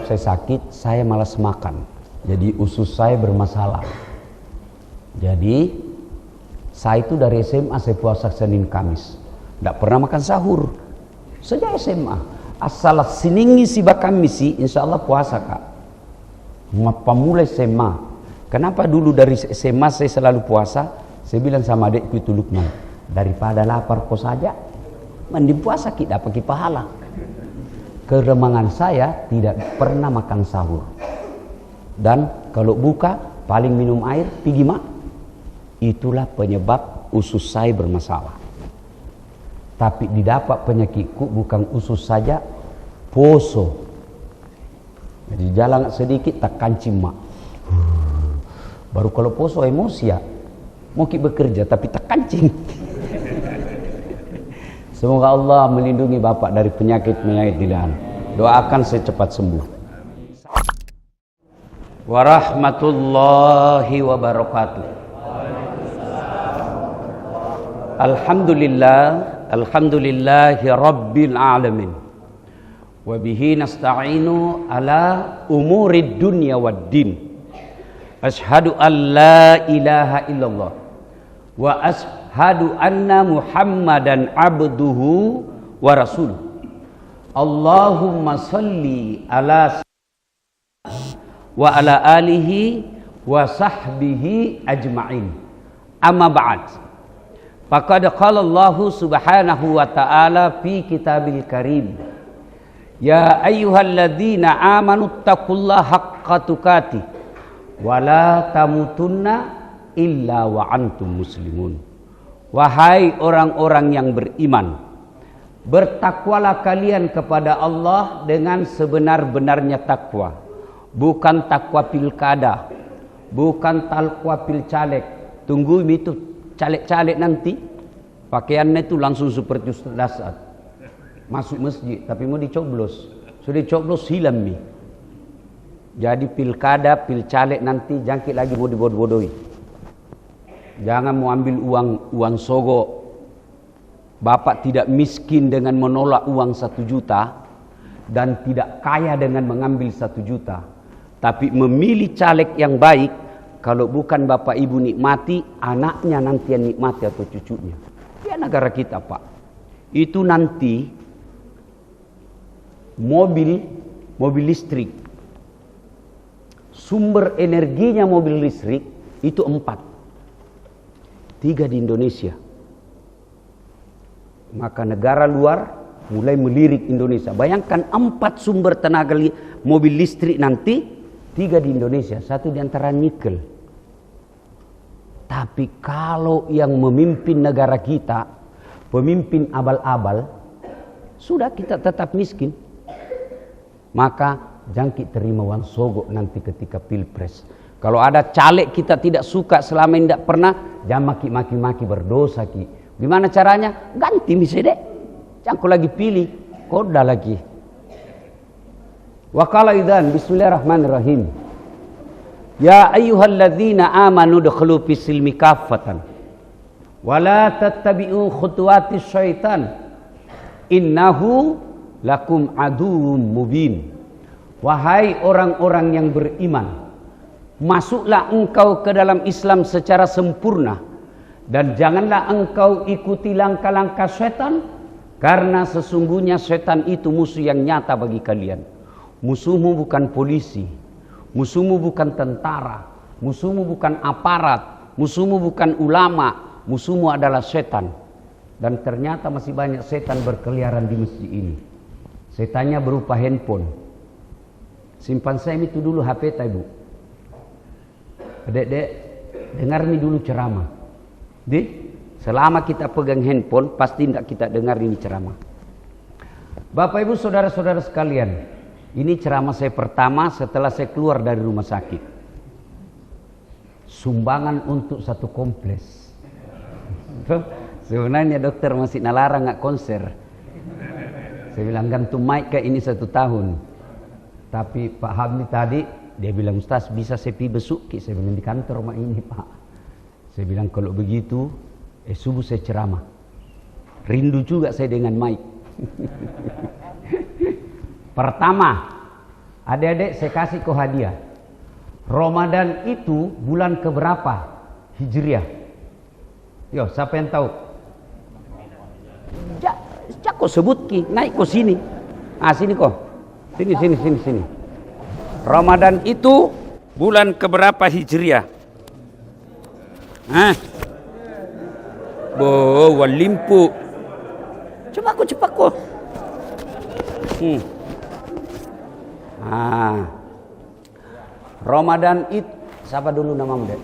sebab saya sakit, saya malas makan. Jadi usus saya bermasalah. Jadi saya itu dari SMA saya puasa Senin Kamis. Tidak pernah makan sahur. Sejak SMA. Asal siningi si bakam misi, insya Allah puasa kak. Mulai SMA. Kenapa dulu dari SMA saya selalu puasa? Saya bilang sama adekku itu Lukman, daripada lapar kau saja, mending puasa kita pakai pahala. Keremangan saya tidak pernah makan sahur. Dan kalau buka paling minum air pergi mak. Itulah penyebab usus saya bermasalah. Tapi didapat penyakitku bukan usus saja, poso. Jadi jalan sedikit tak kancing mak. Baru kalau poso emosi ya. Mau kita bekerja tapi tak kancing. Semoga Allah melindungi Bapak dari penyakit-penyakit di dalam. Doakan saya cepat sembuh. Warahmatullahi wabarakatuh. Alhamdulillah, alhamdulillahi rabbil alamin. Wa bihi nasta'inu ala umurid dunya waddin. Ashhadu an la ilaha illallah wa ashhadu anna Muhammadan abduhu wa rasuluh. Allahumma salli ala wa ala alihi wa sahbihi ajma'in. Amma ba'd. Faqad qala Allah subhanahu wa ta'ala fi kitabil karim. Ya ayyuhalladzina amanu taqullaha haqqa tuqatih wa la tamutunna illa wa antum muslimun. Wahai orang-orang yang beriman, bertakwalah kalian kepada Allah dengan sebenar-benarnya takwa. Bukan takwa pilkada, bukan takwa pilcaleg. Tunggu itu caleg-caleg nanti pakaiannya itu langsung seperti Ustaz Dasad. Masuk masjid tapi mau dicoblos. Sudah dicoblos hilang mi. Jadi pilkada, pilcaleg nanti jangkit lagi mau dibodoh-bodohi. Jangan mau ambil uang sogok. Bapak tidak miskin dengan menolak uang 1 juta dan tidak kaya dengan mengambil 1 juta. Tapi memilih caleg yang baik, kalau bukan bapak ibu nikmati, anaknya nanti yang nikmati atau cucunya. Ya negara kita pak. Itu nanti mobil listrik. Sumber energinya mobil listrik itu 4. 3 di Indonesia. Maka negara luar mulai melirik Indonesia. Bayangkan 4 sumber tenaga mobil listrik nanti, 3 di Indonesia, 1 di antara nikel. Tapi kalau yang memimpin negara kita, pemimpin abal-abal, sudah kita tetap miskin. Maka jangkit terima uang sogok nanti ketika pilpres. Kalau ada caleg kita tidak suka selama ini tidak pernah, jangan maki-maki berdosa ki. Gimana caranya? Ganti misalnya. Jangan kau lagi pilih, koda lagi. Wa qala idzan bismillahirrahmanirrahim. Ya ayyuhalladzina amanu dukhulu fis silmi kaffatan wa la tattabi'u khutuwatis syaitan innahu lakum aduwwum mubin. Wahai orang-orang yang beriman, masuklah engkau ke dalam Islam secara sempurna dan janganlah engkau ikuti langkah-langkah setan, karena sesungguhnya setan itu musuh yang nyata bagi kalian. Musuhmu bukan polisi, musuhmu bukan tentara, musuhmu bukan aparat, musuhmu bukan ulama, musuhmu adalah setan. Dan ternyata masih banyak setan berkeliaran di masjid ini. Setannya berupa handphone. Simpan saya itu dulu HP ibu. Dek, dengar nih dulu ceramah. Selama kita pegang handphone, pasti tidak kita dengar ini ceramah. Bapak ibu saudara-saudara sekalian, ini ceramah saya pertama setelah saya keluar dari rumah sakit. Sumbangan untuk 1 kompleks. Sebenarnya dokter masih nalarang nggak konser. Saya bilang gantung mic kayak ini 1 tahun. Tapi Pak Hamdi tadi dia bilang, Ustaz bisa saya pergi besuk? Saya bilang di kantor rumah ini Pak. Saya bilang kalau begitu subuh saya ceramah. Rindu juga saya dengan mic. Pertama, Adik-adik saya kasih kau hadiah. Ramadan itu bulan keberapa Hijriah? Yo, siapa yang tahu? Jak kau sebut ki, naik kau sini. Sini kau. Sini. Ramadan itu bulan keberapa Hijriah? Walimpu. Cepat kau. Ramadan itu siapa dulu namamu, Dek?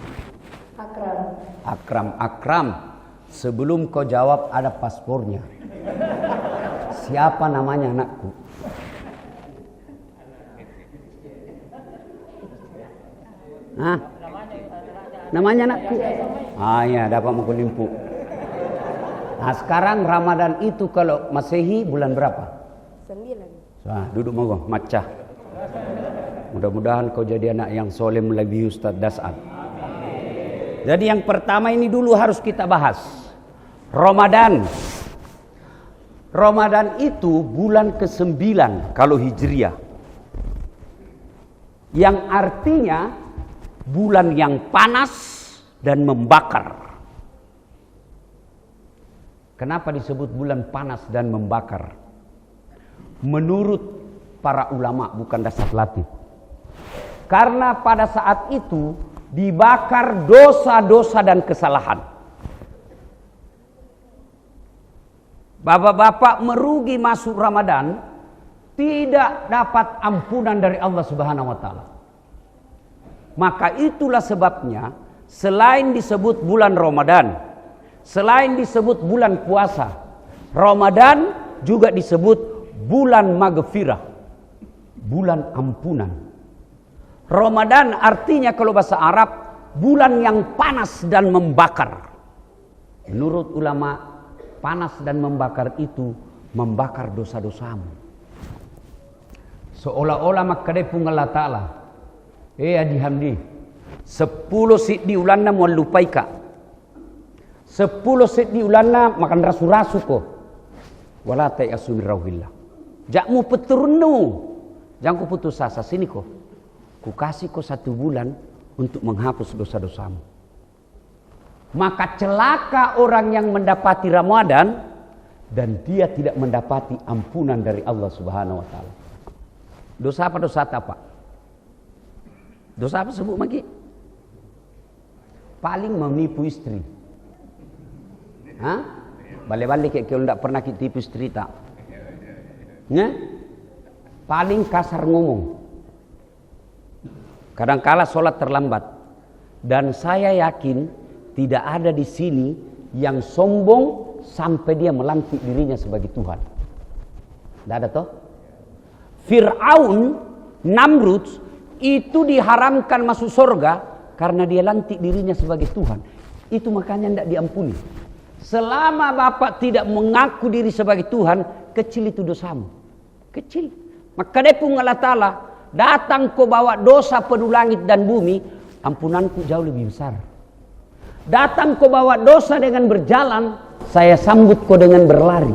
Akram. Sebelum kau jawab ada paspornya. Siapa namanya anakku? Namanya anakku. Ya, dapat mau limpu. Sekarang Ramadan itu kalau Masehi bulan berapa? 9. Duduk mogok, macah. Mudah-mudahan kau jadi anak yang soleh melebihi Ustaz Das'ad. Jadi yang pertama ini dulu harus kita bahas. Ramadan itu bulan ke-9 kalau Hijriah. Yang artinya bulan yang panas dan membakar. Kenapa disebut bulan panas dan membakar? Menurut para ulama, bukan dasar latih. Karena pada saat itu dibakar dosa-dosa dan kesalahan. Bapak-bapak merugi masuk Ramadan tidak dapat ampunan dari Allah Subhanahu wa taala. Maka itulah sebabnya selain disebut bulan Ramadan, selain disebut bulan puasa, Ramadan juga disebut bulan maghfirah, bulan ampunan. Ramadan artinya kalau bahasa Arab bulan yang panas dan membakar. Menurut ulama, panas dan membakar itu membakar dosa-dosamu. Seolah-olah makadepung Allah Ta'ala. Adi hamdi. 10 sit di ulana mau lupai ka. 10 sit di ulana makan rasu-rasu ko. Wala ta'asu min rauhillah. Jakmu peturnu. Jangan ku putus asa sini ko. Ku kasih kau 1 bulan untuk menghapus dosa-dosamu. Maka celaka orang yang mendapati Ramadan dan dia tidak mendapati ampunan dari Allah Subhanahu wa taala. Dosa apa? Dosa apa sebut lagi? Paling menipu istri. Balik-balik kayak kalau tidak pernah tipu istri tak. Paling kasar ngomong. Kadangkala sholat terlambat. Dan saya yakin tidak ada di sini yang sombong sampai dia melantik dirinya sebagai Tuhan. Tidak ada toh? Fir'aun, Namrud itu diharamkan masuk surga karena dia lantik dirinya sebagai Tuhan. Itu makanya tidak diampuni. Selama bapak tidak mengaku diri sebagai Tuhan, kecil itu dosamu. Kecil. Maka dia pun Allah Ta'ala datang kau bawa dosa penuh langit dan bumi, ampunanku jauh lebih besar. Datang kau bawa dosa dengan berjalan, saya sambut kau dengan berlari.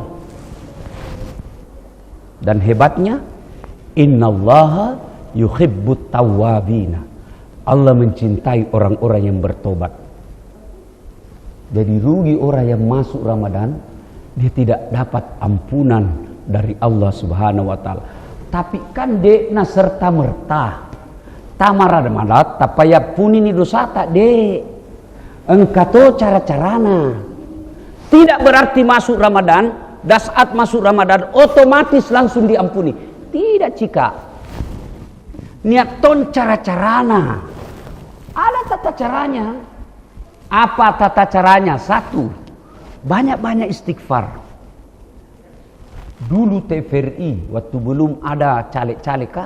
Dan hebatnya, innallaha yuhibbut tawwabina. Allah mencintai orang-orang yang bertobat. Jadi rugi orang yang masuk Ramadan, dia tidak dapat ampunan dari Allah Subhanahu wa taala. Tapi kan dekna serta merta tamara malat tapaya puni ni dosa tak dek. Engkau cara-carana. Tidak berarti masuk Ramadan, saat masuk Ramadan otomatis langsung diampuni. Tidak cika. Niat ton cara-carana. Ada tata caranya. Apa tata caranya? 1. Banyak-banyak istighfar. Dulu TVRI waktu belum ada caleg-caleg kah?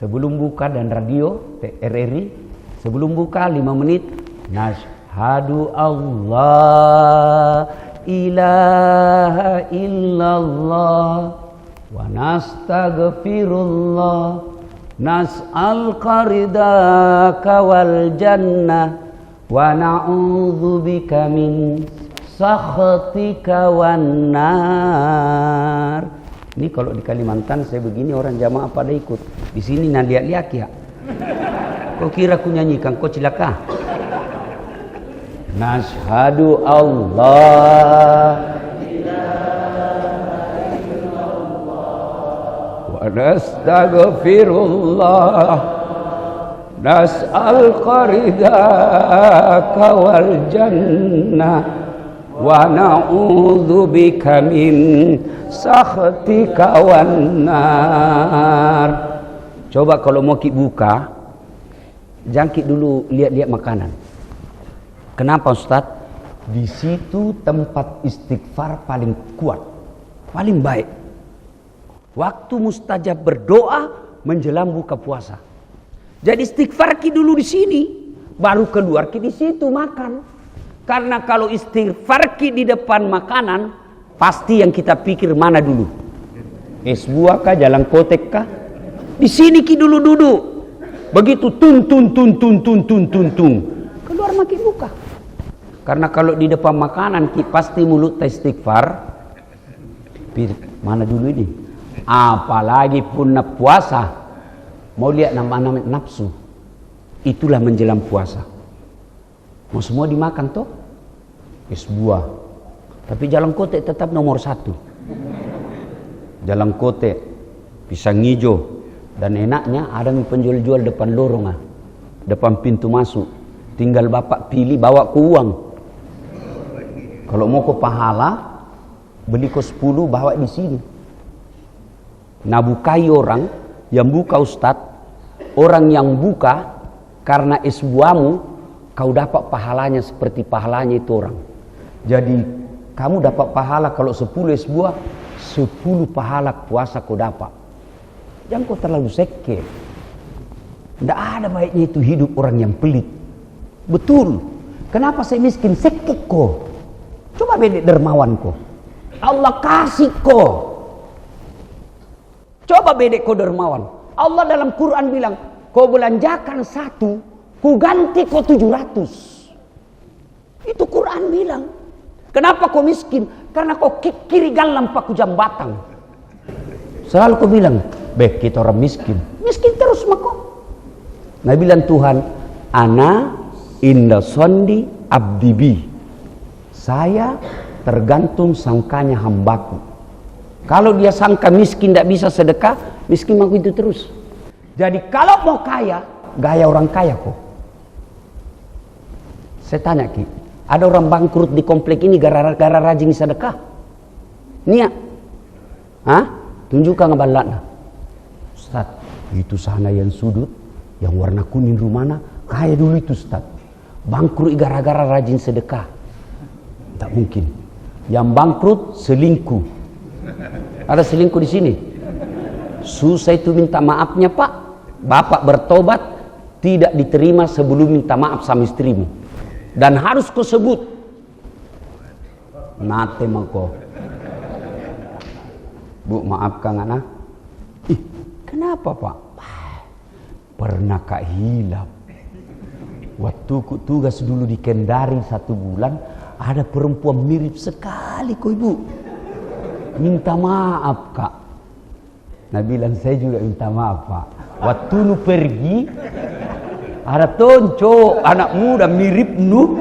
Sebelum buka dan radio RRI, sebelum buka 5 menit, nashhadu Allah ilaha illallah wa nastaghfirullah nas'al qaridaka wal jannah wa na'udzubika min sakhatika wan nar. Ini kalau di Kalimantan saya begini orang jamaah pada ikut. Di sini nah lihat-lihat ya. Kau kira ku nyanyikan, kau cilaka. Nashhadu Allah wa nastaghfirullah nas'al qaridaka wal jannah wa na'udzu bika min sakhatika wan nar. Coba kalau mau ki buka, jangkit dulu lihat-lihat makanan. Kenapa Ustaz? Di situ tempat istighfar paling kuat, paling baik. Waktu mustajab berdoa menjelang buka puasa. Jadi istighfar ki dulu di sini, baru keluar ki di situ makan. Karena kalau istighfar ki di depan makanan, pasti yang kita pikir mana dulu? Es buah kah, jalan kotek kah? Di sini ki dulu duduk. Begitu tung keluar makin buka. Karena kalau di depan makanan ki pasti mulut istighfar. Mana dulu ini? Apalagi pun puasa. Mau lihat nama-nama nafsu. Itulah menjelang puasa. Mau semua dimakan toh? Es buah. Tapi jalan kotek tetap nomor 1. Jalan kotek, pisang hijau. Dan enaknya ada penjual-jual depan lorong, depan pintu masuk. Tinggal bapak pilih, bawa ke uang. Kalau mau ke pahala, beli ke 10, bawa di sini. Nah bukai orang yang buka Ustaz, orang yang buka karena es buahmu, kau dapat pahalanya seperti pahalanya itu orang. Jadi kamu dapat pahala kalau 10 es buah, 10 pahala puasa kau dapat. Jangan kau terlalu seke. Tidak ada baiknya itu hidup orang yang pelit. Betul. Kenapa saya miskin? Seke kau. Coba bedek dermawan kau. Allah kasih kau. Coba bedek kau dermawan. Allah dalam Quran bilang, kau belanjakan 1, ku ganti kau 700. Itu Quran bilang. Kenapa kau miskin? Karena kau kiri galam paku jambatan. Selalu kau bilang, kita orang miskin. Miskin terus mako. Nah bilang Tuhan, ana inda sondi abdibi. Saya tergantung sangkanya hambaku. Kalau dia sangka miskin tidak bisa sedekah, miskin mako itu terus. Jadi kalau mau kaya, gaya orang kaya kok. Saya tanya Ki, ada orang bangkrut di komplek ini gara-gara rajin sedekah? Nia, tunjukkan ngebalatna. Ustaz, itu sana yang sudut, yang warna kuning rumahnya, kaya dulu itu Ustaz. Bangkrut gara-gara rajin sedekah. Tak mungkin. Yang bangkrut selingkuh. Ada selingkuh di sini. Susah itu minta maafnya Pak. Bapak bertobat tidak diterima sebelum minta maaf sama istrimu. Dan harus kau sebut. Nate mako. Bu maafkan anak. Kenapa Pak? Pernah kak hilap. Waktu ku tugas dulu di Kendari 1 bulan, ada perempuan mirip sekali kok Ibu. Minta maaf Kak. Nah bilang saya juga minta maaf Pak. Waktu nu pergi, ada tonco anak muda mirip nu.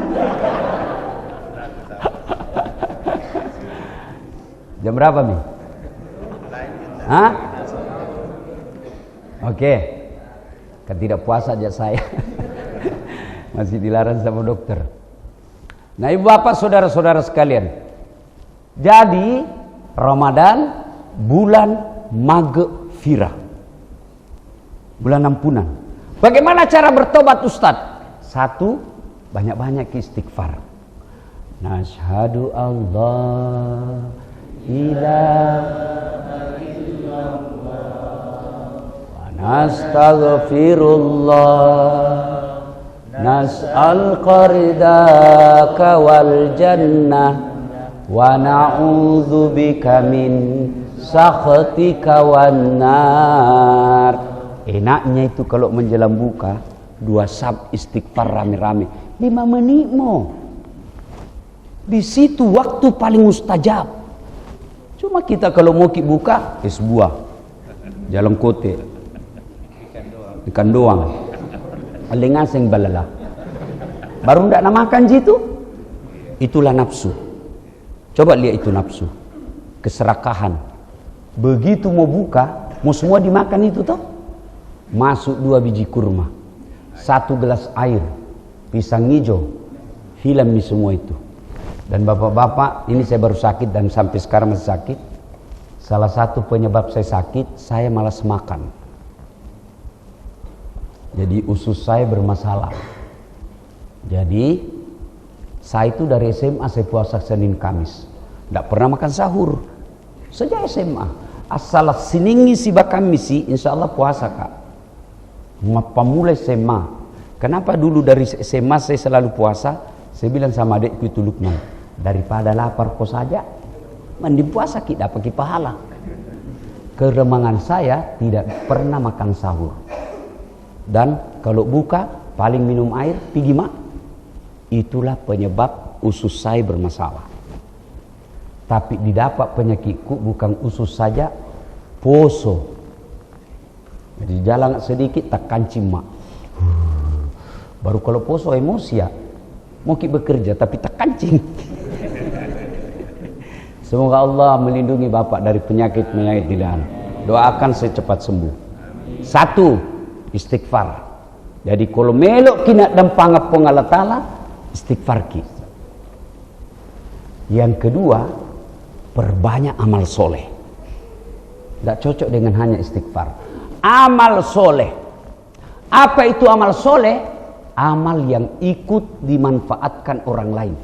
Jam berapa Mi? Oke. Kan tidak puasa aja saya. Masih dilarang sama dokter. Nah ibu bapak saudara-saudara sekalian, jadi Ramadan bulan maghfirah, bulan ampunan. Bagaimana cara bertobat Ustaz? 1, banyak-banyak istighfar. Nashhadu Allah ilaha illallah wa nastaghfirullah nas'al qaridaka wal jannah wa na'udzu bika min sakhatika wan nar. Enaknya itu kalau menjelang buka 2 sab istighfar rame-rame 5 menit mo. Di situ waktu paling mustajab. Cuma Cuma kita kalau mau buka es buah, jalan kote, ikan doang, alengaseng balala. Baru ndak namakan jitu, itulah nafsu. Coba lihat itu nafsu, keserakahan. Begitu mau buka, mau semua dimakan itu toh. Masuk 2 biji kurma, 1 gelas air, pisang hijau, hilang nih semua itu. Dan bapak-bapak, ini saya baru sakit dan sampai sekarang masih sakit. Salah satu penyebab saya sakit, saya malas makan. Jadi usus saya bermasalah. Jadi saya itu dari SMA saya puasa Senin Kamis, tidak pernah makan sahur sejak SMA. Asal siningi si bakam misi, insya Allah puasa kak. Ngapa mulai SMA? Kenapa dulu dari SMA saya selalu puasa? Saya bilang sama adikku itu Lukman, daripada lapar kau saja, mending puasa kita dapat pahala. Keremangan saya tidak pernah makan sahur, dan kalau buka paling minum air pergi mak. Itulah penyebab usus saya bermasalah. Tapi didapat penyakitku bukan usus saja, poso. Jadi jalan sedikit tak kancing mak. Baru kalau poso emosi ya, mau bekerja tapi tak kancing. Semoga Allah melindungi bapak dari penyakit-penyakit di dalam. Doakan secepat sembuh. 1, istighfar. Jadi kalau melok kina dan panggap Allah Ta'ala, istighfar ki. Yang kedua, perbanyak amal soleh. Tidak cocok dengan hanya istighfar. Amal soleh. Apa itu amal soleh? Amal yang ikut dimanfaatkan orang lain.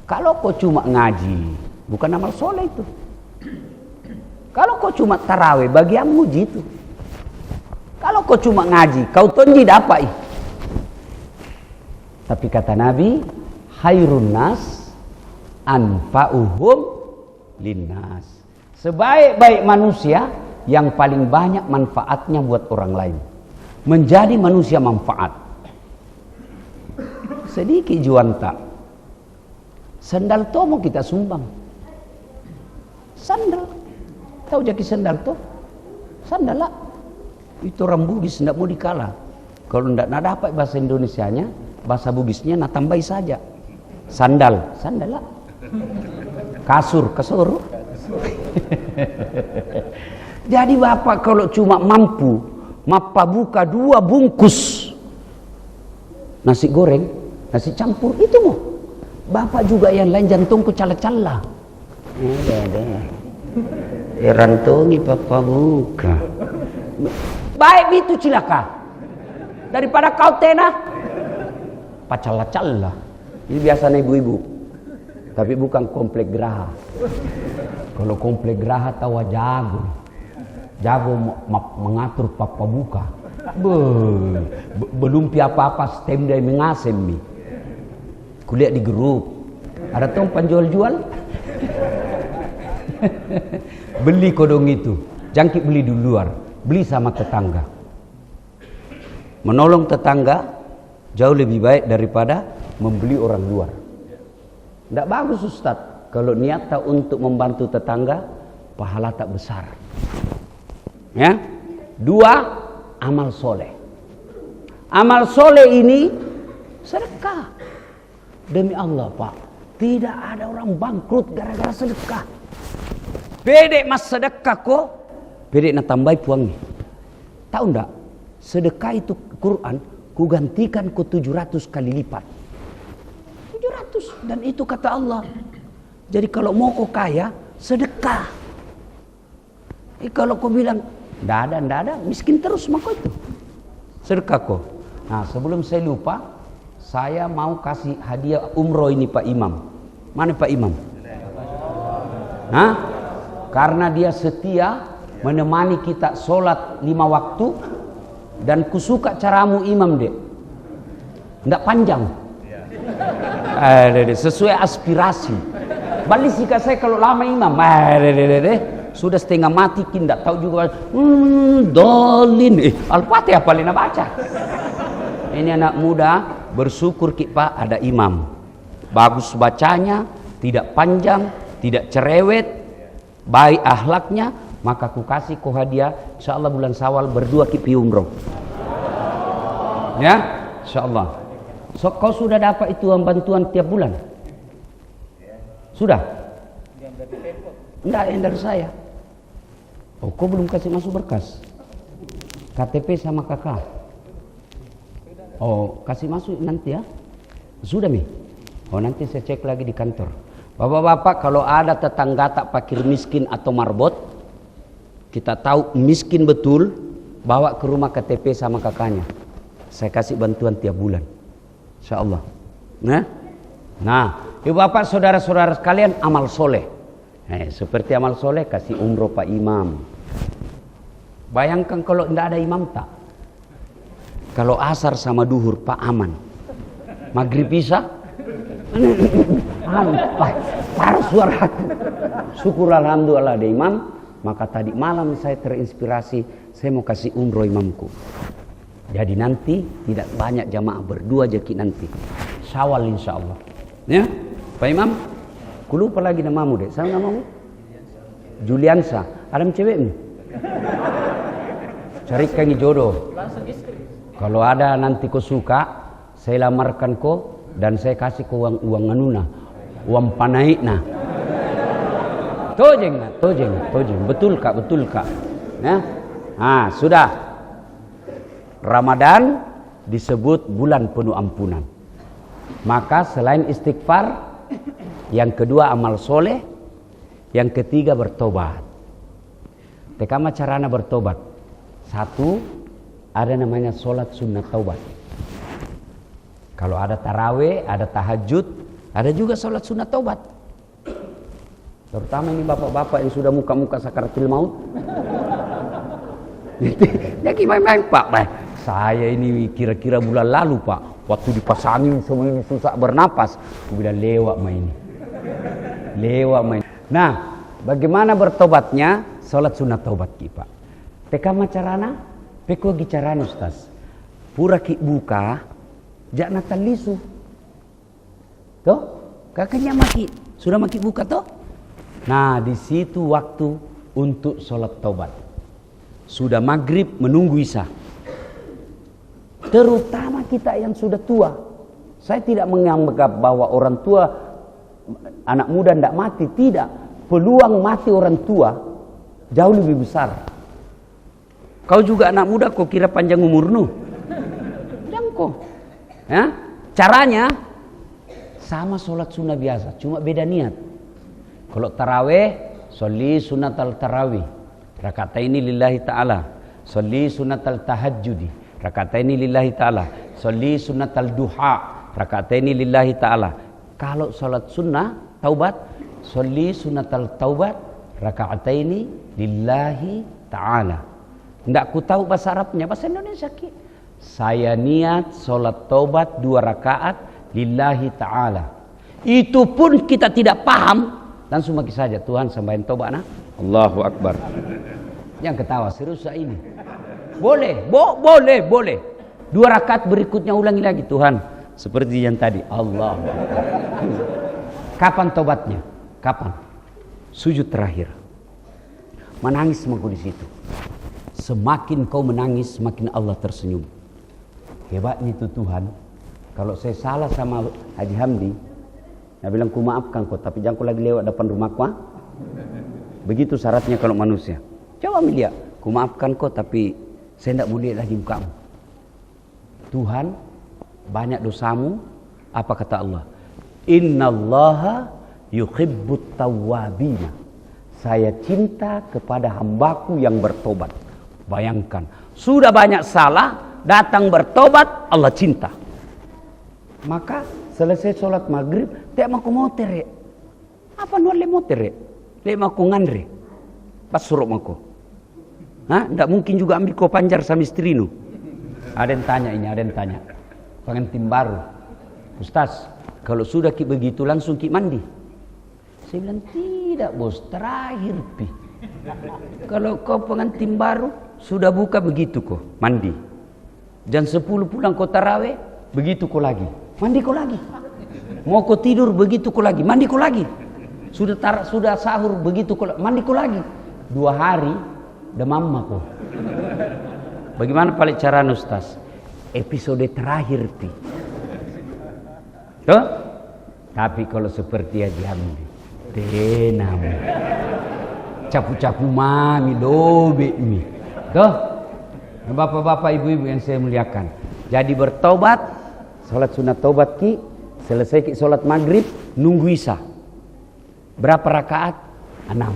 Kalau kau cuma ngaji, bukan amal soleh itu. Kalau kau cuma tarawih, bagianmu gitu. Kalau kau cuma ngaji, kau tonji dapat. Tapi kata Nabi, khairun nas anfa'uhum linnas. Sebaik-baik manusia yang paling banyak manfaatnya buat orang lain. Menjadi manusia manfaat. Sedikit juanta. Sandal to mau kita sumbang. Sandal. Tahu jaki sandal to? Sandal lah. Itu orang Bugis tidak mau dikalah. Kalau tidak dapat bahasa Indonesianya, bahasa Bugisnya nak tambahi saja. Sandal, sandal lah. Kasur, kasur. Jadi bapak kalau cuma mampu mapa buka 2 bungkus nasi goreng, nasi campur itu mau. Bapak juga yang lain jantungku cala-cala. Ada. Rantongi papa buka. Baik itu cilaka. Daripada kau tenah pacala-cala. Ini biasanya ibu-ibu. Tapi bukan komplek geraha. Kalau komplek geraha tahu jago. Jago mengatur papa buka. Belum apa-apa stem dari mengasem mi. Kulihat di grup. Ada tong penjual-jual. Beli kodong itu. Jangkit beli di luar. Beli sama tetangga. Menolong tetangga jauh lebih baik daripada membeli orang luar. Tidak bagus Ustaz. Kalau niat tak untuk membantu tetangga, pahala tak besar. Ya. 2, amal soleh. Amal soleh ini sedekah. Demi Allah Pak, tidak ada orang bangkrut gara-gara sedekah. Bedek mas sedekah kok, bedek nak tambahi puangnya. Tahu enggak? Sedekah itu Quran, ku gantikan ku 700 kali lipat. 700, dan itu kata Allah. Jadi kalau mau kau kaya, sedekah. Kalau kau bilang ndak ada, miskin terus maka itu. Sedekah kau. Nah, sebelum saya lupa, saya mau kasih hadiah umroh ini Pak Imam. Mana Pak Imam? Hah? Karena dia setia menemani kita sholat 5 waktu. Dan kusuka caramu Imam dek. Ndak panjang. Sesuai aspirasi. Balik sikap saya kalau lama Imam. Sudah setengah mati tidak tahu juga. Dolin. Al-Fatihah paling nak baca. Ini anak muda bersyukur Pak ada imam. Bagus bacanya, tidak panjang, tidak cerewet, baik akhlaknya, maka aku kasih kau hadiah. Insyaallah bulan Syawal berdua kita umroh. Ya, insyaallah. So, kau sudah dapat itu uang bantuan tiap bulan? Sudah? Enggak, yang dari saya. Oh, kau belum kasih masuk berkas? KTP sama kakak? Oh, kasih masuk nanti ya? Sudah Mi? Oh, nanti saya cek lagi di kantor. Bapak-bapak, kalau ada tetangga tak fakir miskin atau marbot, kita tahu miskin betul, bawa ke rumah KTP sama kakaknya. Saya kasih bantuan tiap bulan. Insyaallah. Nah, ibu bapak saudara-saudara sekalian, amal soleh. Seperti amal soleh, kasih umroh Pak Imam. Bayangkan kalau tidak ada imam tak? Kalau asar sama duhur Pak aman. Maghrib bisa? Parah suara. Syukur alhamdulillah ada imam. Maka tadi malam saya terinspirasi, saya mau kasih umroh imamku. Jadi nanti tidak banyak jamaah, berdua jaki nanti. Syawal insyaallah. Ya, Pak Imam. Ku lupa lagi namamu dek. Sama namamu? Juliansa. Ada cewek nih? Carikan jodoh. Kalau ada nanti kau suka, saya lamarkan kau dan saya kasih kau uang anuna, uang panaikna. Tojeng. Betul kak. Ya, sudah. Ramadan disebut bulan penuh ampunan. Maka selain istighfar, yang kedua amal soleh, yang ketiga bertobat. Tekama carana bertobat. Satu, ada namanya sholat sunnah taubat. Kalau ada taraweh, ada tahajud, ada juga sholat sunnah taubat. Terutama ini bapak-bapak yang sudah muka-muka sakaratul maut. Jadi main-main Pak, saya ini kira-kira bulan lalu Pak, waktu dipasangin semua ini susah bernapas, aku bilang lewat main. Nah, bagaimana bertobatnya? Sholat sunat taubat Pak. Tekama carana, peko gicarana Ustaz. Pura ki buka, jak natal lisu. Toh, kakaknya sudah maki buka toh? Nah, di situ waktu untuk sholat taubat. Sudah maghrib menunggu isya. Terutama kita yang sudah tua. Saya tidak menganggap bahwa orang tua, anak muda tidak mati. Tidak. Peluang mati orang tua jauh lebih besar. Kau juga anak muda, kau kira panjang umurmu? Jangan kau. Ya? Caranya sama sholat sunnah biasa, cuma beda niat. Kalau taraweh, sholli sunnatal tarawih, rakataini lillahi ta'ala. Sholli sunnatal tahajjudi, rakataini lillahi ta'ala. Sholli sunnatal duha, rakataini lillahi ta'ala. Kalau sholat sunnah taubat, sholli sunnatal taubat, rakataini lillahi ta'ala. Tidak ku tahu bahasa Arabnya, bahasa Indonesia ki. Saya niat sholat taubat 2 rakaat lillahi ta'ala. Itu pun kita tidak paham, langsung maki saja Tuhan sambahin taubat nah. Allahu Akbar. Yang ketawa serius ini. Boleh. 2 rakaat berikutnya ulangi lagi Tuhan. Seperti yang tadi. Allah. Kapan taubatnya? Kapan? Sujud terakhir. Menangis sama di situ. Semakin kau menangis, semakin Allah tersenyum. Hebatnya itu Tuhan. Kalau saya salah sama Haji Hamdi, dia bilang ku maafkan kau, tapi jangan kau lagi lewat depan rumahku. Begitu syaratnya kalau manusia. Coba lihat, ku maafkan kau, tapi saya tidak boleh lagi mukamu. Tuhan, banyak dosamu. Apa kata Allah? Innallaha yuhibbut tawwabina. Saya cinta kepada hambaku yang bertobat. Bayangkan, sudah banyak salah, datang bertobat, Allah cinta. Maka selesai sholat maghrib, tak maku motor ya. Apa nuan le motor ya? Le maku ngandre. Pas suruh maku. Tidak mungkin juga ambil kau panjar sama istrinu. Ada yang tanya. Pengantin baru. Ustaz, kalau sudah ki begitu langsung ki mandi. Saya bilang tidak bos, terakhir pi. Kalau kau pengantin baru, sudah buka begitu kau mandi. Jam 10 pulang kau taraweh, begitu kau lagi. Mandi kau lagi. Mau kau tidur begitu kau lagi. Mandi kau lagi. Sudah sahur begitu mandi kok lagi. 2 hari demam aku. Bagaimana paling cara Ustaz? Episode terakhir ti. Tuh? Tapi kalau seperti aja tenang. Capu-capu mami dobe mi. Tuh? Bapak-bapak, ibu-ibu yang saya muliakan. Jadi bertobat, salat sunat tobat ki, selesai ki salat maghrib, nunggu isya. Berapa rakaat? 6.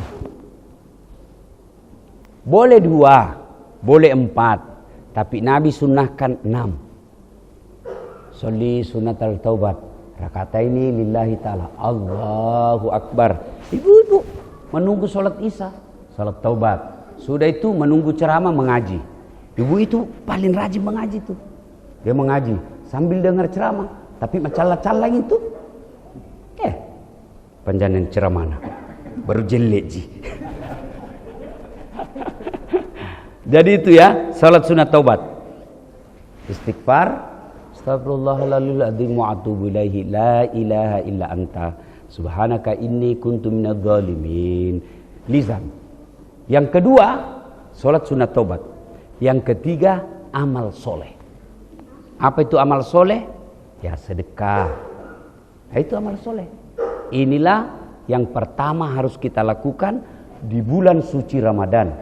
Boleh 2, boleh 4, tapi Nabi sunnahkan 6. Sholli sunatal taubat, rakataini lillahi ta'ala, Allahu Akbar. Ibu-ibu menunggu salat isya, salat taubat. Sudah itu menunggu ceramah mengaji. Ibu itu paling rajin mengaji tuh. Dia mengaji sambil dengar ceramah, tapi macam-macam itu. Panjangan ceramah baru jelek ji. Jadi itu ya, salat sunat taubat. Istighfar, astagfirullahaladzim wa atubu ilaihi, la ilaha illa anta, subhanaka inni kuntu minadz zalimin. Lisan. Yang kedua, salat sunat taubat. Yang ketiga, amal soleh. Apa itu amal soleh? Ya sedekah. Nah, itu amal soleh. Inilah yang pertama harus kita lakukan di bulan suci Ramadan.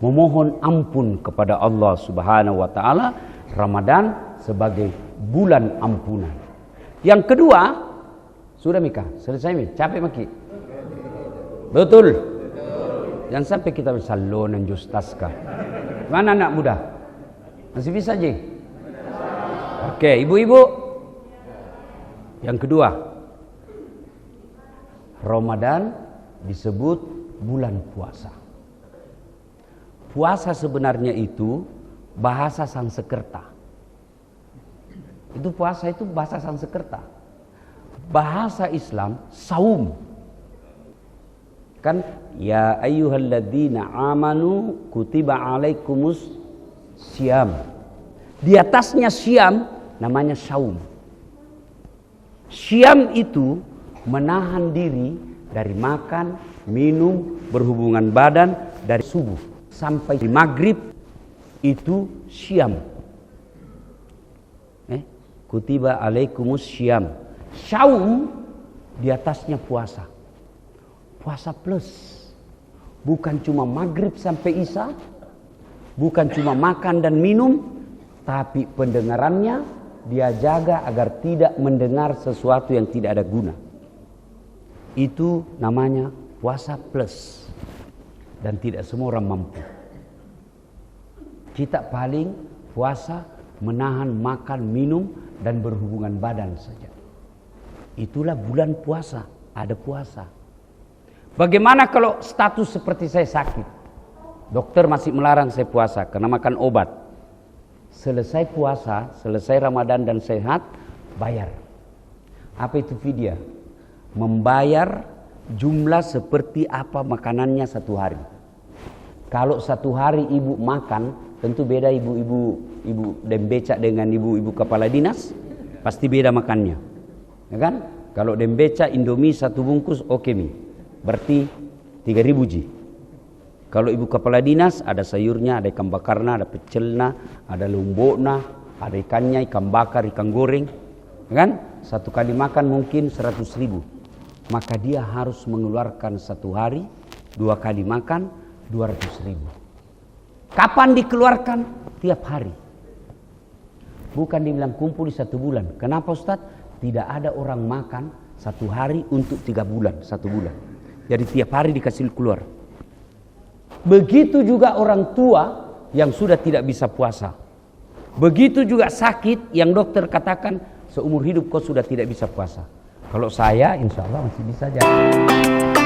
Memohon ampun kepada Allah Subhanahu wa ta'ala. Ramadan sebagai bulan ampunan. Yang kedua, sudah Mika, selesai Mi? Capek Maki? Betul. Jangan sampai kita salonan justaska. Mana anak muda? Masih bisa Ji? Oke, ibu-ibu. Yang kedua, Ramadan disebut bulan puasa. Puasa sebenarnya itu bahasa Sanskerta. Itu puasa itu bahasa Sanskerta. Bahasa Islam saum. Kan ya ayyuhalladzina amanu kutiba alaikumus syiyam. Di atasnya syiyam namanya saum. Syiyam itu menahan diri dari makan, minum, berhubungan badan dari subuh sampai maghrib, itu syiyam. Kutiba alaikumus syiyam. Saum di atasnya puasa. Puasa plus. Bukan cuma maghrib sampai isya, bukan cuma makan dan minum, tapi pendengarannya dia jaga agar tidak mendengar sesuatu yang tidak ada guna. Itu namanya puasa plus. Dan tidak semua orang mampu. Kita paling puasa menahan makan, minum, dan berhubungan badan saja. Itulah bulan puasa. Ada puasa. Bagaimana kalau status seperti saya sakit? Dokter masih melarang saya puasa karena makan obat. Selesai puasa, selesai Ramadan dan sehat, bayar. Apa itu fidyah? Membayar jumlah seperti apa makanannya satu hari. Kalau satu hari ibu makan, tentu beda ibu dembecak dengan ibu kepala dinas, pasti beda makannya. Ya kan? Kalau dembecak Indomie satu bungkus oke Mi. Berarti 3.000 ji. Kalau ibu kepala dinas ada sayurnya, ada ikan bakarnya, ada pecelnya, ada lomboknya, ada ikannya, ikan bakar, ikan goreng. Ya kan? Satu kali makan mungkin 100.000. Maka dia harus mengeluarkan satu hari 2 kali makan 200.000. Kapan dikeluarkan? Tiap hari. Bukan dibilang kumpul di 1 bulan. Kenapa Ustaz? Tidak ada orang makan satu hari untuk 3 bulan, 1 bulan. Jadi tiap hari dikasih keluar. Begitu juga orang tua yang sudah tidak bisa puasa. Begitu juga sakit yang dokter katakan seumur hidup kau sudah tidak bisa puasa. Kalau saya insya Allah masih bisa jadi.